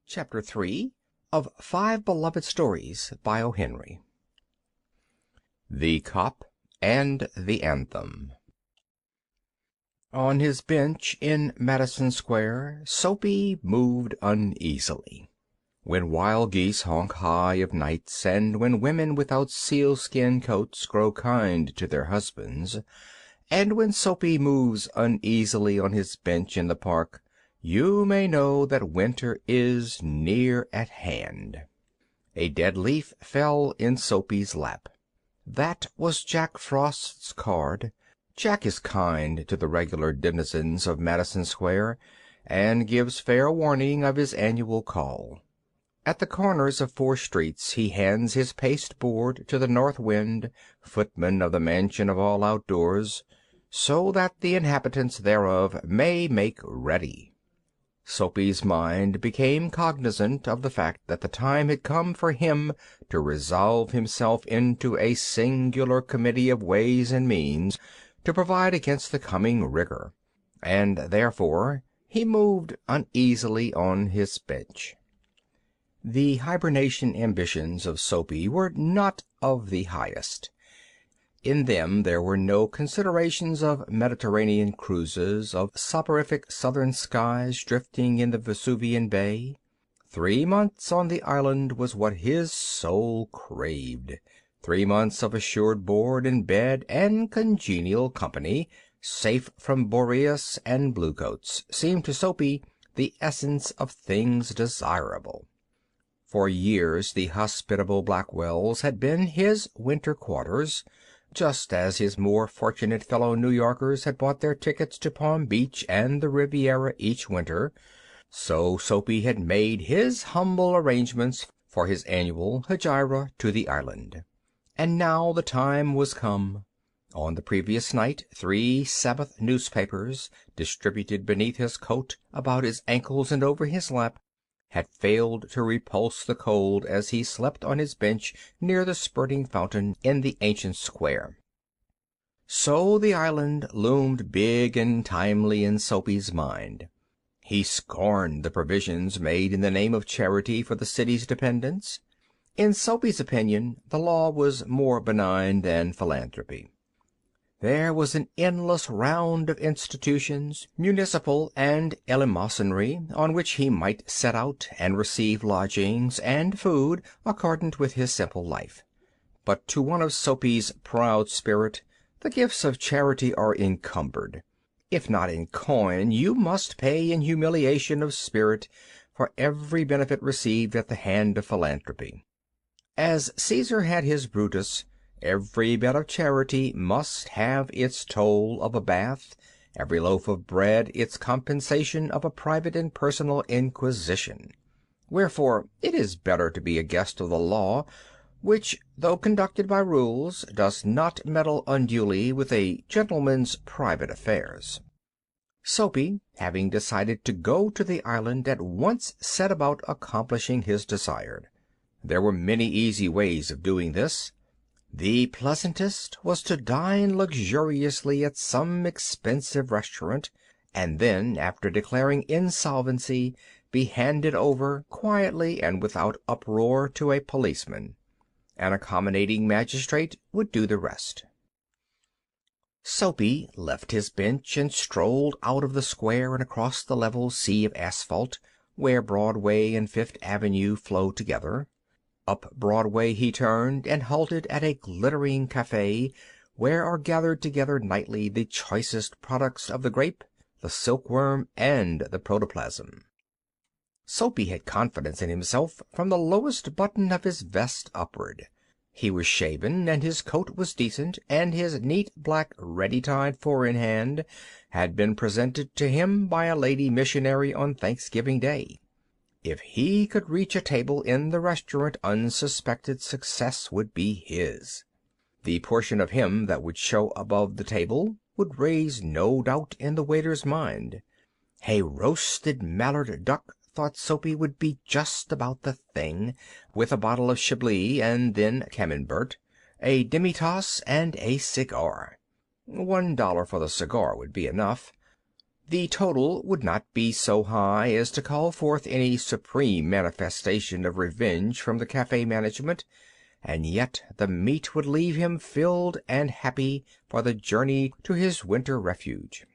Chapter 3 of Five Beloved Stories by O. Henry. The Cop and the Anthem. On his bench in Madison Square, Soapy moved uneasily. When wild geese honk high of nights, and when women without sealskin coats grow kind to their husbands, and when Soapy moves uneasily on his bench in the park, you may know that winter is near at hand. A dead leaf fell in Soapy's lap. That was Jack Frost's card. Jack is kind to the regular denizens of Madison Square, and gives fair warning of his annual call. At the corners of 4 streets he hands his pasteboard to the North Wind, footman of the Mansion of All Outdoors, so that the inhabitants thereof may make ready. Soapy's mind became cognizant of the fact that the time had come for him to resolve himself into a singular committee of ways and means to provide against the coming rigor, and therefore he moved uneasily on his bench. The hibernation ambitions of Soapy were not of the highest. In them there were no considerations of Mediterranean cruises, of soporific southern skies drifting in the Vesuvian Bay. 3 months on the island was what his soul craved. 3 months of assured board and bed and congenial company, safe from Boreas and bluecoats, seemed to Soapy the essence of things desirable. For years the hospitable Blackwells had been his winter quarters, just as his more fortunate fellow New Yorkers had bought their tickets to Palm Beach and the Riviera each winter, so Soapy had made his humble arrangements for his annual hegira to the island. And now the time was come. On the previous night 3 Sabbath newspapers, distributed beneath his coat, about his ankles and over his lap, had failed to repulse the cold as he slept on his bench near the spurting fountain in the ancient square. So the island loomed big and timely in Soapy's mind. He scorned the provisions made in the name of charity for the city's dependents. In Soapy's opinion the law was more benign than philanthropy. There was an endless round of institutions, municipal and eleemosynary, on which he might set out and receive lodgings and food accordant with his simple life. But to one of Soapy's proud spirit the gifts of charity are encumbered. If not in coin, you must pay in humiliation of spirit for every benefit received at the hand of philanthropy. As Caesar had his Brutus, every bit of charity must have its toll of a bath, every loaf of bread its compensation of a private and personal inquisition. Wherefore it is better to be a guest of the law, which, though conducted by rules, does not meddle unduly with a gentleman's private affairs. Soapy, having decided to go to the island, at once set about accomplishing his desire. There were many easy ways of doing this. The pleasantest was to dine luxuriously at some expensive restaurant, and then, after declaring insolvency, be handed over quietly and without uproar to a policeman. An accommodating magistrate would do the rest. Soapy left his bench and strolled out of the square and across the level sea of asphalt, where Broadway and Fifth Avenue flow together. Up Broadway he turned and halted at a glittering café, where are gathered together nightly the choicest products of the grape, the silkworm, and the protoplasm. Soapy had confidence in himself from the lowest button of his vest upward. He was shaven, and his coat was decent, and his neat black ready-tied 4-in-hand had been presented to him by a lady missionary on Thanksgiving Day. If he could reach a table in the restaurant unsuspected success would be his. The portion of him that would show above the table would raise no doubt in the waiter's mind. A roasted mallard duck, thought Soapy, would be just about the thing, with a bottle of Chablis and then Camembert, a demi-tasse, and a cigar. $1 for the cigar would be enough. The total would not be so high as to call forth any supreme manifestation of revenge from the cafe management, and yet the meat would leave him filled and happy for the journey to his winter refuge.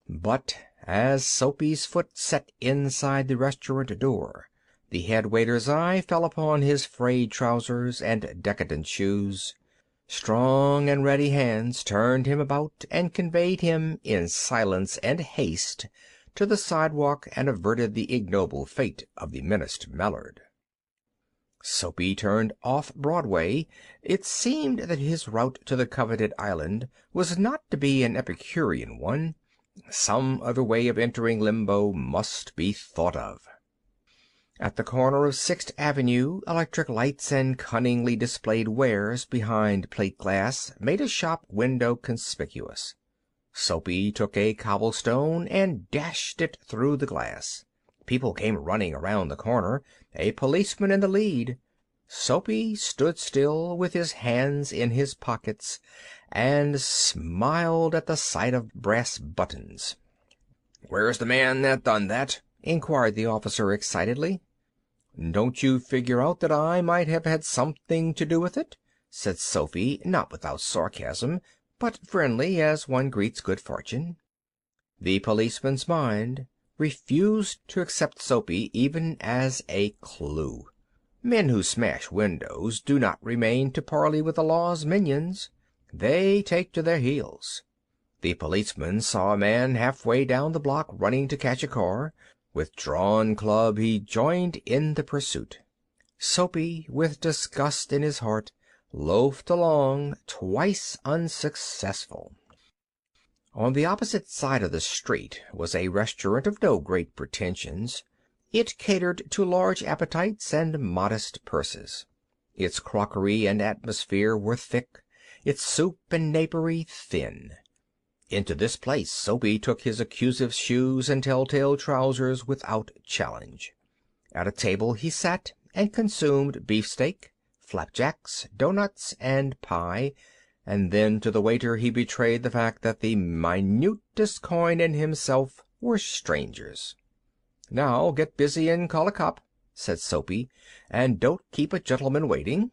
But as Soapy's foot set inside the restaurant door, the head waiter's eye fell upon his frayed trousers and decadent shoes. Strong and ready hands turned him about and conveyed him in silence and haste to the sidewalk and averted the ignoble fate of the menaced Mallard. Soapy turned off Broadway. It seemed that his route to the coveted island was not to be an Epicurean one. Some other way of entering Limbo must be thought of. At the corner of 6th Avenue, electric lights and cunningly displayed wares behind plate glass made a shop window conspicuous. Soapy took a cobblestone and dashed it through the glass. People came running around the corner, a policeman in the lead. Soapy stood still with his hands in his pockets and smiled at the sight of brass buttons. "Where's the man that done that?" inquired the officer excitedly. "Don't you figure out that I might have had something to do with it?" said Soapy, not without sarcasm, but friendly as one greets good fortune. The policeman's mind refused to accept Soapy even as a clue. Men who smash windows do not remain to parley with the law's minions. They take to their heels. The policeman saw a man halfway down the block running to catch a car. With drawn club he joined in the pursuit. Soapy, with disgust in his heart, loafed along, twice unsuccessful. On the opposite side of the street was a restaurant of no great pretensions. It catered to large appetites and modest purses. Its crockery and atmosphere were thick, its soup and napery thin. Into this place Soapy took his accusive shoes and telltale trousers without challenge. At a table he sat and consumed beefsteak, flapjacks, doughnuts, and pie, and then to the waiter he betrayed the fact that the minutest coin and himself were strangers. "Now get busy and call a cop," said Soapy, "and don't keep a gentleman waiting."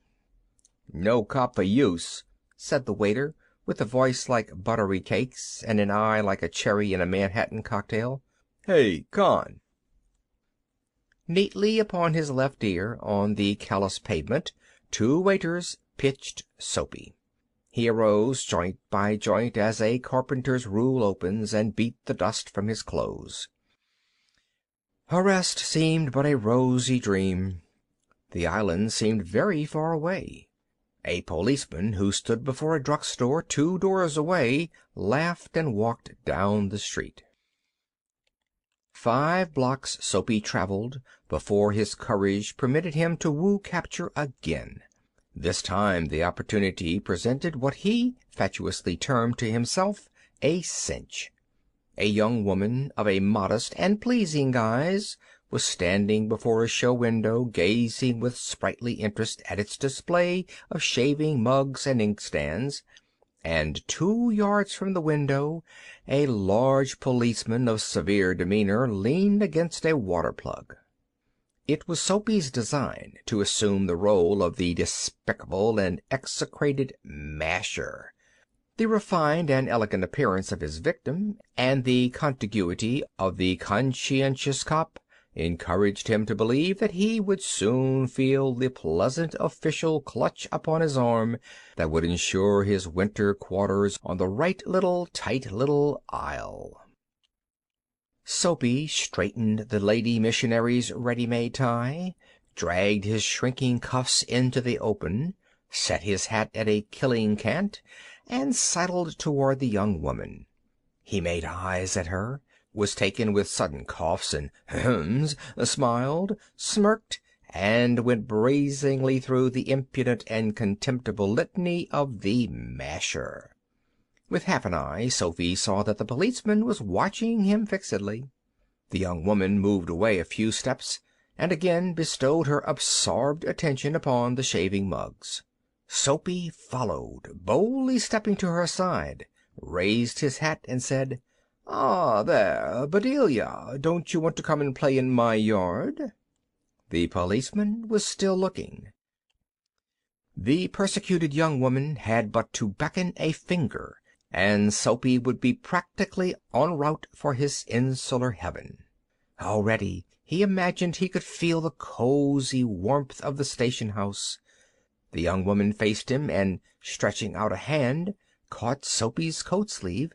"No cop for use," said the waiter, with a voice like buttery cakes and an eye like a cherry in a Manhattan cocktail. "Hey, Con!" Neatly upon his left ear, on the callous pavement, two waiters pitched Soapy. He arose joint by joint as a carpenter's rule opens, and beat the dust from his clothes. Arrest seemed but a rosy dream. The island seemed very far away. A policeman who stood before a drugstore 2 doors away laughed and walked down the street. 5 blocks Soapy traveled before his courage permitted him to woo capture again. This time the opportunity presented what he fatuously termed to himself a cinch. A young woman of a modest and pleasing guise was standing before a show window, gazing with sprightly interest at its display of shaving mugs and inkstands, and 2 yards from the window a large policeman of severe demeanor leaned against a water plug. It was Soapy's design to assume the role of the despicable and execrated masher. The refined and elegant appearance of his victim, and the contiguity of the conscientious cop, encouraged him to believe that he would soon feel the pleasant official clutch upon his arm that would ensure his winter quarters on the right tight little isle. Soapy straightened the lady missionary's ready-made tie, dragged his shrinking cuffs into the open, set his hat at a killing cant, and sidled toward the young woman. He made eyes at her, was taken with sudden coughs and hems, smiled, smirked, and went brazenly through the impudent and contemptible litany of the masher. With half an eye, Soapy saw that the policeman was watching him fixedly. The young woman moved away a few steps, and again bestowed her absorbed attention upon the shaving mugs. Soapy followed, boldly stepping to her side, raised his hat, and said, "Ah, there, Bedelia, don't you want to come and play in my yard?" The policeman was still looking. The persecuted young woman had but to beckon a finger, and Soapy would be practically en route for his insular heaven. Already he imagined he could feel the cozy warmth of the station house. The young woman faced him, and, stretching out a hand, caught Soapy's coat sleeve.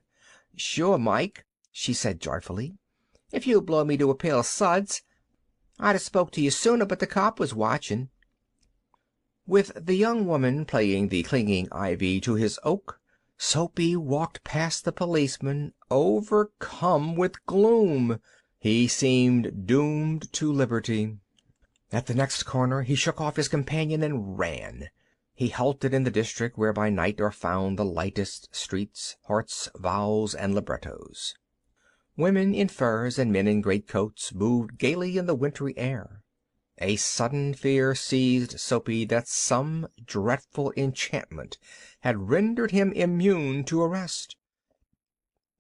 "Sure, Mike," she said joyfully. "If you'll blow me to a pail of suds, I'd have spoke to you sooner, but the cop was watching." With the young woman playing the clinging ivy to his oak, Soapy walked past the policeman, overcome with gloom. He seemed doomed to liberty. At the next corner he shook off his companion and ran. He halted in the district where by night are found the lightest streets, hearts, vows, and librettos. Women in furs and men in greatcoats moved gaily in the wintry air. A sudden fear seized Soapy that some dreadful enchantment had rendered him immune to arrest.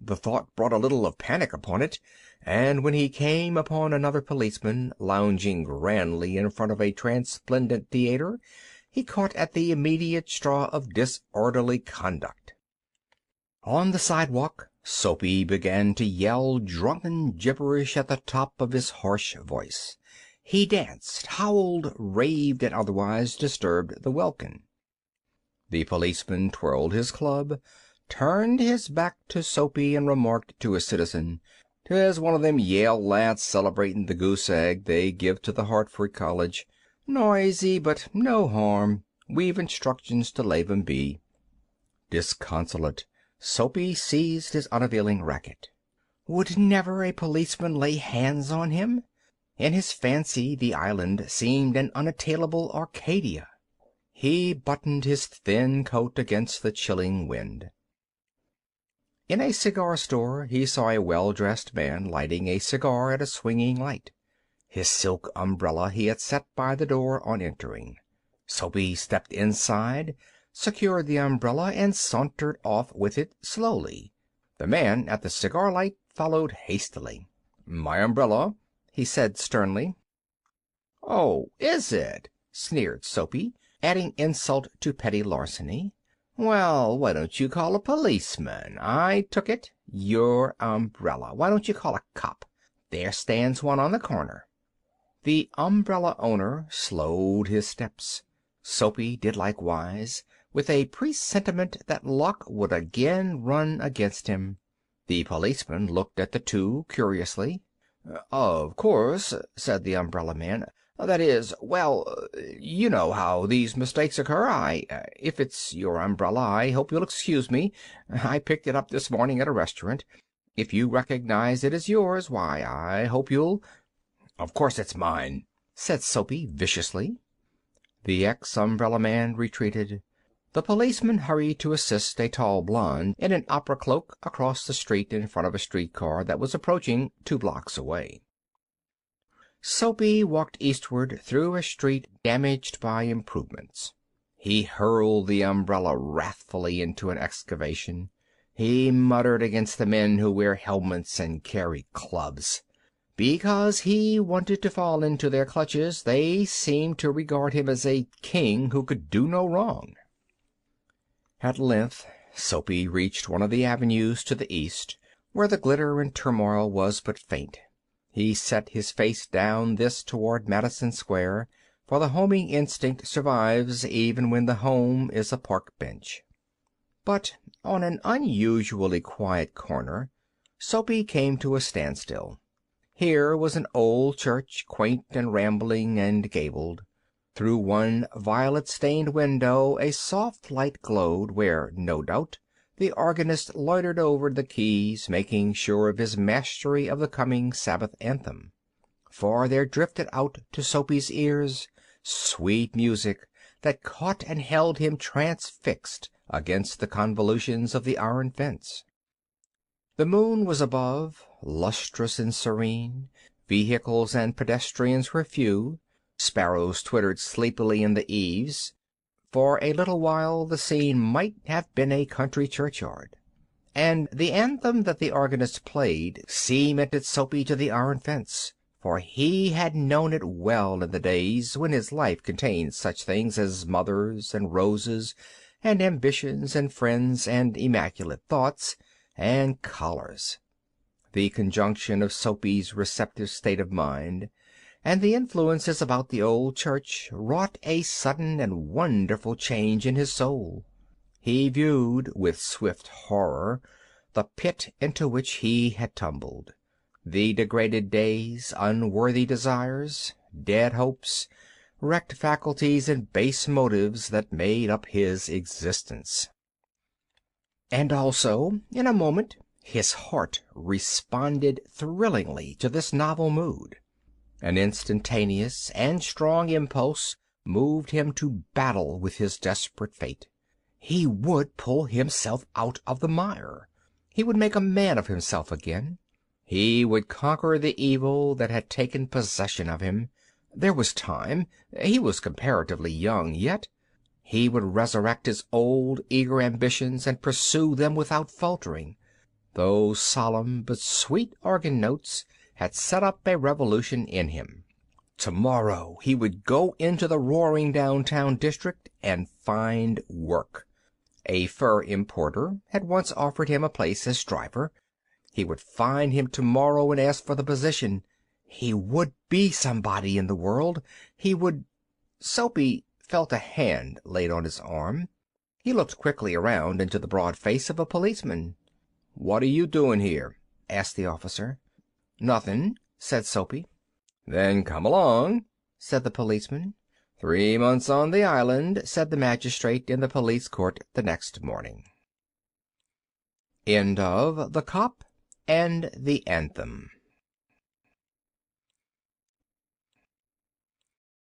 The thought brought a little of panic upon it, and when he came upon another policeman lounging grandly in front of a transplendent theater, he caught at the immediate straw of disorderly conduct. On the sidewalk, Soapy began to yell drunken gibberish at the top of his harsh voice. He danced, howled, raved, and otherwise disturbed the welkin. The policeman twirled his club, turned his back to Soapy, and remarked to a citizen, "'Tis one of them Yale lads celebrating the goose egg they give to the Hartford College. Noisy, but no harm. We've instructions to lave 'em be." Disconsolate, Soapy seized his unavailing racket. Would never a policeman lay hands on him? In his fancy the island seemed an unattainable Arcadia. He buttoned his thin coat against the chilling wind. In a cigar store he saw a well-dressed man lighting a cigar at a swinging light. His silk umbrella he had set by the door on entering. Soapy stepped inside, secured the umbrella, and sauntered off with it slowly. The man at the cigar light followed hastily. "My umbrella," he said sternly. "Oh, is it?" sneered Soapy, adding insult to petty larceny. "Well, why don't you call a policeman? I took it. Your umbrella. Why don't you call a cop? There stands one on the corner." The umbrella owner slowed his steps. Soapy did likewise, with a presentiment that luck would again run against him. The policeman looked at the two curiously. "Of course," said the umbrella man. "That is, well, you know how these mistakes occur. If it's your umbrella, I hope you'll excuse me. I picked it up this morning at a restaurant. If you recognize it as yours, why, I hope you'll—" "Of course it's mine," said Soapy viciously. The ex-umbrella man retreated. The policeman hurried to assist a tall blonde in an opera cloak across the street in front of a streetcar that was approaching 2 blocks away. Soapy walked eastward through a street damaged by improvements. He hurled the umbrella wrathfully into an excavation. He muttered against the men who wear helmets and carry clubs. Because he wanted to fall into their clutches, they seemed to regard him as a king who could do no wrong. At length Soapy reached one of the avenues to the east, where the glitter and turmoil was but faint. He set his face down this toward Madison Square, for the homing instinct survives even when the home is a park bench. But on an unusually quiet corner, Soapy came to a standstill. Here was an old church, quaint and rambling and gabled. Through one violet-stained window a soft light glowed, where, no doubt, the organist loitered over the keys, making sure of his mastery of the coming Sabbath anthem. For there drifted out to Soapy's ears sweet music that caught and held him transfixed against the convolutions of the iron fence. The moon was above, lustrous and serene. Vehicles and pedestrians were few. Sparrows twittered sleepily in the eaves. For a little while the scene might have been a country churchyard. and the anthem that the organist played cemented Soapy to the iron fence, for he had known it well in the days when his life contained such things as mothers and roses and ambitions and friends and immaculate thoughts and collars. The conjunction of Soapy's receptive state of mind and the influences about the old church wrought a sudden and wonderful change in his soul. He viewed with swift horror the pit into which he had tumbled, the degraded days, unworthy desires, dead hopes, wrecked faculties and base motives that made up his existence. And also, in a moment, his heart responded thrillingly to this novel mood. An instantaneous and strong impulse moved him to battle with his desperate fate. He would pull himself out of the mire. He would make a man of himself again. He would conquer the evil that had taken possession of him. There was time. He was comparatively young yet. He would resurrect his old eager ambitions and pursue them without faltering. Those solemn but sweet organ notes had set up a revolution in him. Tomorrow he would go into the roaring downtown district and find work. A fur importer had once offered him a place as driver. He would find him tomorrow and ask for the position. He would be somebody in the world. He would... Soapy felt a hand laid on his arm. He looked quickly around into the broad face of a policeman. "What are you doing here?" asked the officer. "Nothing," said Soapy. "Then come along," said the policeman. 3 months on the island, said the magistrate in the police court the next morning. End of The Cop and the Anthem.